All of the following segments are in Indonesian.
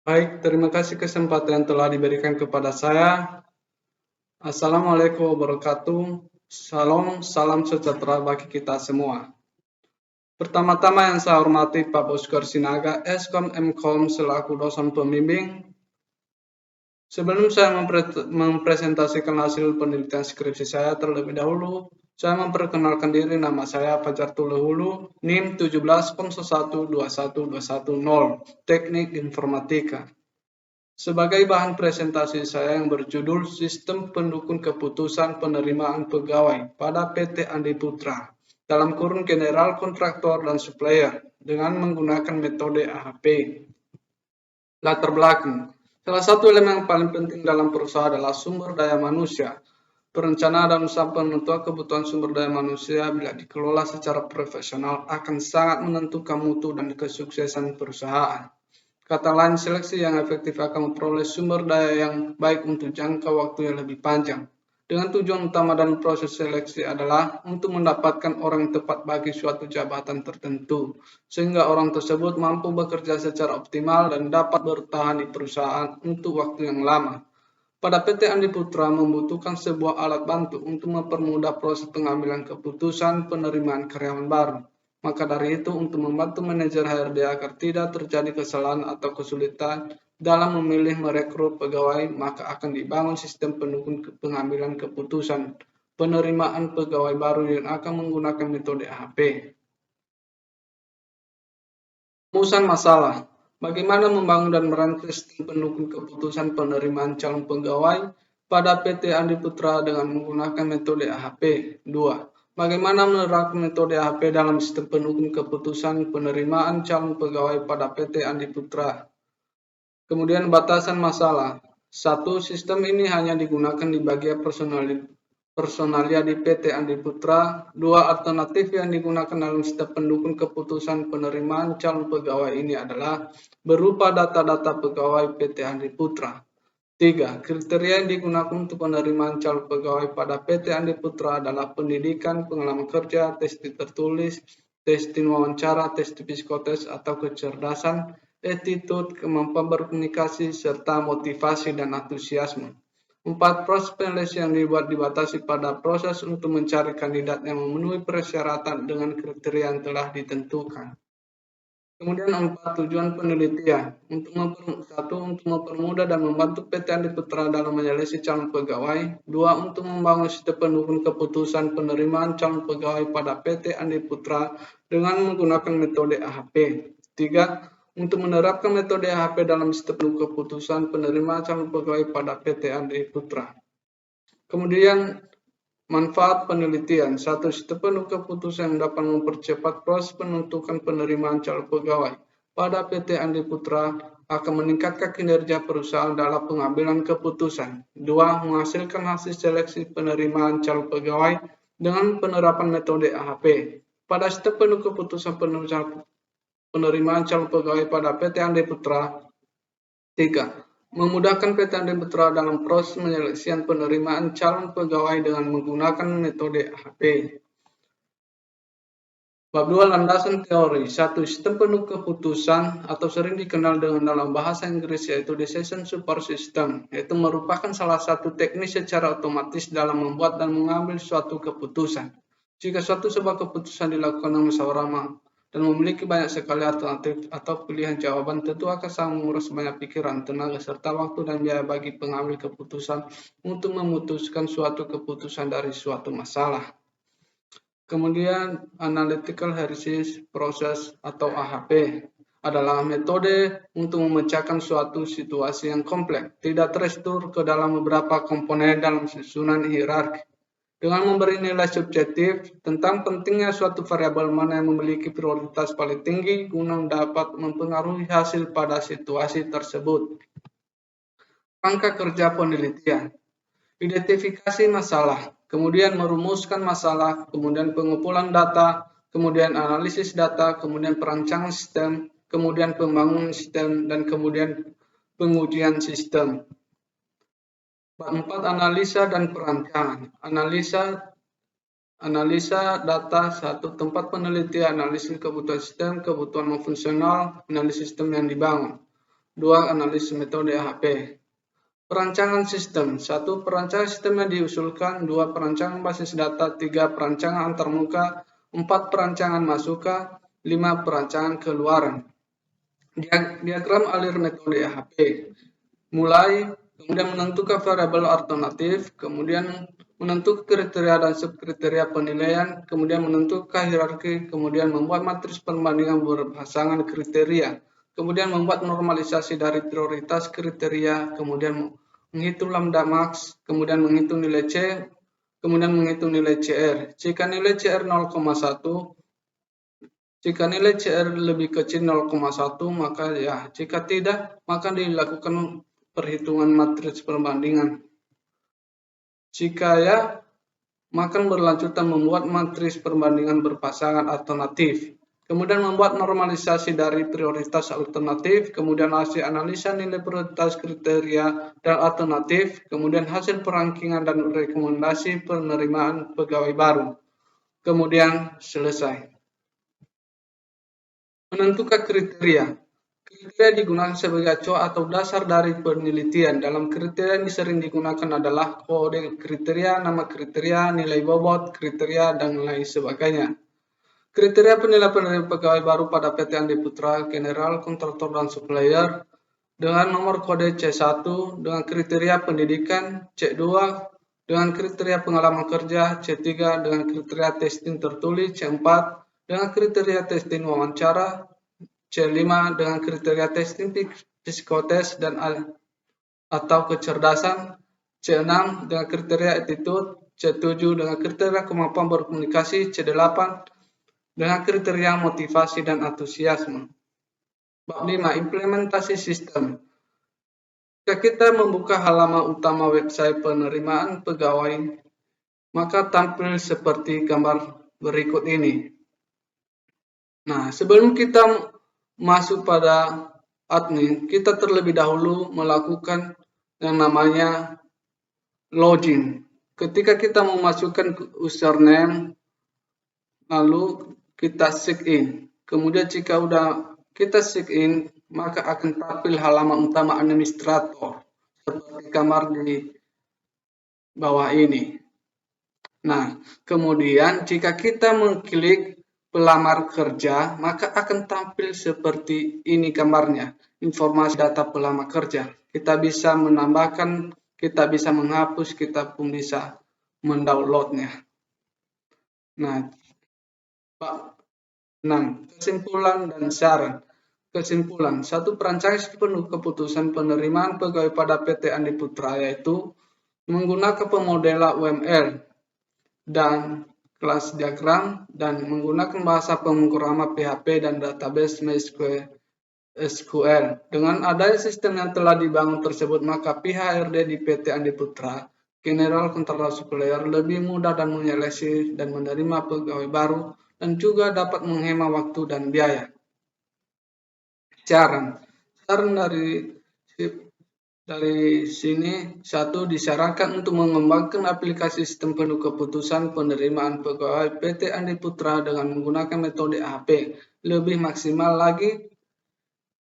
Baik, terima kasih kesempatan yang telah diberikan kepada saya. Assalamualaikum wabarakatuh. Salam sejahtera bagi kita semua. Pertama-tama yang saya hormati Pak Boskur Sinaga, Eskom Mkom selaku dosen pembimbing. Sebelum saya mempresentasikan hasil penelitian skripsi saya terlebih dahulu, saya memperkenalkan diri. Nama saya Fajar Tulehulu, NIM 1701212110, Teknik Informatika. Sebagai bahan presentasi saya yang berjudul Sistem Pendukung Keputusan Penerimaan Pegawai pada PT Andi Putra dalam kurun general, kontraktor, dan supplier dengan menggunakan metode AHP. Latar belakang. Salah satu elemen yang paling penting dalam perusahaan adalah sumber daya manusia. Perencanaan dan usaha penentuan kebutuhan sumber daya manusia bila dikelola secara profesional akan sangat menentukan mutu dan kesuksesan perusahaan. Kata lain, seleksi yang efektif akan memperoleh sumber daya yang baik untuk jangka waktu yang lebih panjang. Dengan tujuan utama dalam proses seleksi adalah untuk mendapatkan orang yang tepat bagi suatu jabatan tertentu, sehingga orang tersebut mampu bekerja secara optimal dan dapat bertahan di perusahaan untuk waktu yang lama. Pada PT Andi Putra membutuhkan sebuah alat bantu untuk mempermudah proses pengambilan keputusan penerimaan karyawan baru. Maka dari itu, untuk membantu manajer HRD agar tidak terjadi kesalahan atau kesulitan dalam memilih merekrut pegawai, maka akan dibangun sistem pendukung pengambilan keputusan penerimaan pegawai baru yang akan menggunakan metode AHP. Rumusan masalah. Bagaimana membangun dan merancang sistem pendukung keputusan penerimaan calon pegawai pada PT Andi Putra dengan menggunakan metode AHP. 2. Bagaimana menerapkan metode AHP dalam sistem pendukung keputusan penerimaan calon pegawai pada PT Andi Putra. Kemudian batasan masalah. 1. Sistem ini hanya digunakan di bagian personalia di PT Andi Putra. 2. Alternatif yang digunakan dalam sistem pendukung keputusan penerimaan calon pegawai ini adalah berupa data-data pegawai PT Andi Putra. 3. Kriteria yang digunakan untuk penerimaan calon pegawai pada PT Andi Putra adalah pendidikan, pengalaman kerja, tes tertulis, tes wawancara, tes psikotes atau kecerdasan, attitude, kemampuan berkomunikasi, serta motivasi dan antusiasme. 4. Proses penyeleksian yang dibatasi pada proses untuk mencari kandidat yang memenuhi persyaratan dengan kriteria yang telah ditentukan. Kemudian 4. Tujuan penelitian. Untuk mempermudah dan membantu PT Andi Putra dalam menyeleksi calon pegawai. 2. Untuk membangun sistem pendukung keputusan penerimaan calon pegawai pada PT Andi Putra dengan menggunakan metode AHP. 3. Untuk menerapkan metode AHP dalam sistem pendukung keputusan penerimaan calon pegawai pada PT Andi Putra. Kemudian manfaat penelitian. 1. Sistem pendukung keputusan yang dapat mempercepat proses penentuan penerimaan calon pegawai pada PT Andi Putra akan meningkatkan kinerja perusahaan dalam pengambilan keputusan. 2. Menghasilkan hasil seleksi penerimaan calon pegawai dengan penerapan metode AHP. Pada sistem pendukung keputusan penerimaan calon pegawai pada PT Andi Putra. 3. Memudahkan PT Andi Putra dalam proses penyeleksian penerimaan calon pegawai dengan menggunakan metode AHP. Bab 2. Landasan teori. 1. Sistem pendukung keputusan atau sering dikenal dengan dalam bahasa Inggris yaitu decision support system, yaitu merupakan salah satu teknis secara otomatis dalam membuat dan mengambil suatu keputusan. Jika suatu sebuah keputusan dilakukan dengan musyawarah dan memiliki banyak sekali alternatif atau pilihan jawaban, tentu akan sangat menguras banyak pikiran, tenaga, serta waktu dan biaya bagi pengambil keputusan untuk memutuskan suatu keputusan dari suatu masalah. Kemudian analytical heuristic process atau AHP adalah metode untuk memecahkan suatu situasi yang kompleks, tidak terstruktur ke dalam beberapa komponen dalam susunan hierarki. Dengan memberi nilai subjektif tentang pentingnya suatu variabel mana yang memiliki prioritas paling tinggi guna dapat mempengaruhi hasil pada situasi tersebut. Rangka kerja penelitian. Identifikasi masalah, kemudian merumuskan masalah, kemudian pengumpulan data, kemudian analisis data, kemudian perancangan sistem, kemudian pembangunan sistem, dan kemudian pengujian sistem. 4. Analisa dan perancangan. Analisa data. 1. Tempat penelitian, analisis kebutuhan sistem, kebutuhan fungsional, analisis sistem yang dibangun. 2. Analisis metode AHP. Perancangan sistem. 1. Perancangan sistem yang diusulkan. 2. Perancangan basis data. 3. Perancangan antarmuka. 4. Perancangan masuka. 5. Perancangan keluaran. Diagram alir metode AHP. Mulai, kemudian menentukan variabel alternatif, kemudian menentukan kriteria dan subkriteria penilaian, kemudian menentukan hierarki, kemudian membuat matriks perbandingan berpasangan kriteria, kemudian membuat normalisasi dari prioritas kriteria, kemudian menghitung lambda max, kemudian menghitung nilai C, kemudian menghitung nilai CR. Jika nilai CR 0,1, jika nilai CR lebih kecil 0,1, maka ya, jika tidak, maka dilakukan perhitungan matriks perbandingan. Jika ya, maka berlanjutan membuat matriks perbandingan berpasangan alternatif. Kemudian membuat normalisasi dari prioritas alternatif, kemudian hasil analisa nilai prioritas kriteria dan alternatif, kemudian hasil perankingan dan rekomendasi penerimaan pegawai baru. Kemudian selesai. Menentukan kriteria. Kriteria digunakan sebagai acuan atau dasar dari penelitian. Dalam kriteria yang sering digunakan adalah kode kriteria, nama kriteria, nilai bobot kriteria, dan lain sebagainya. Kriteria penilaian pegawai baru pada PT Andi Putra, General, Kontraktor, dan Supplier dengan nomor kode C1, dengan kriteria pendidikan C2, dengan kriteria pengalaman kerja C3, dengan kriteria testing tertulis C4, dengan kriteria testing wawancara C5, dengan kriteria testing psikotes dan atau kecerdasan C6, dengan kriteria attitude C7, dengan kriteria kemampuan berkomunikasi C8, dengan kriteria motivasi dan antusiasme. Bab 5. Implementasi sistem. Jika kita membuka halaman utama website penerimaan pegawai, maka tampil seperti gambar berikut ini. Nah, sebelum kita masuk pada admin, kita terlebih dahulu melakukan yang namanya login. Ketika kita memasukkan username, lalu kita sign in. Kemudian jika udah kita sign in, maka akan tampil halaman utama administrator seperti gambar di bawah ini. Nah, kemudian jika kita mengklik pelamar kerja, maka akan tampil seperti ini gambarnya, informasi data pelamar kerja. Kita bisa menambahkan, kita bisa menghapus, kita pun bisa mendownloadnya. Nah, 6. Kesimpulan dan saran. Kesimpulan, satu perancangan penuh keputusan penerimaan pegawai pada PT Andi Putra yaitu menggunakan pemodelan UML dan kelas diagram dan menggunakan bahasa pemrograman PHP dan database MySQL. Dengan adanya sistem yang telah dibangun tersebut, maka pihak HRD di PT Andi Putra, General Kontraktor Supplier lebih mudah dan menyeleksi dan menerima pegawai baru dan juga dapat menghemat waktu dan biaya. Saran dari sini, 1. Disarankan untuk mengembangkan aplikasi sistem penuh keputusan penerimaan pegawai PT Andi Putra dengan menggunakan metode AHP lebih maksimal lagi.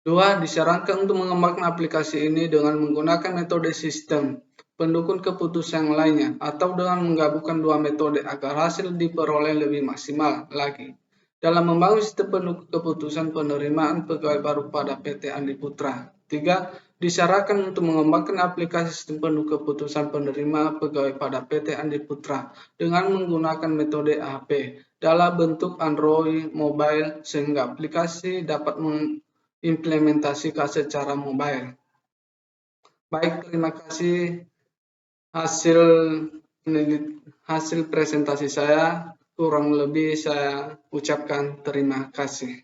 2. Disarankan untuk mengembangkan aplikasi ini dengan menggunakan metode sistem pendukung keputusan yang lainnya atau dengan menggabungkan dua metode agar hasil diperoleh lebih maksimal lagi. Dalam membangun sistem penuh keputusan penerimaan pegawai baru pada PT Andi Putra. 3. Disarankan untuk mengembangkan aplikasi sistem penuh keputusan penerima pegawai pada PT Andi Putra dengan menggunakan metode AHP dalam bentuk Android mobile sehingga aplikasi dapat mengimplementasikan secara mobile. Baik, terima kasih hasil presentasi saya. Kurang lebih saya ucapkan terima kasih.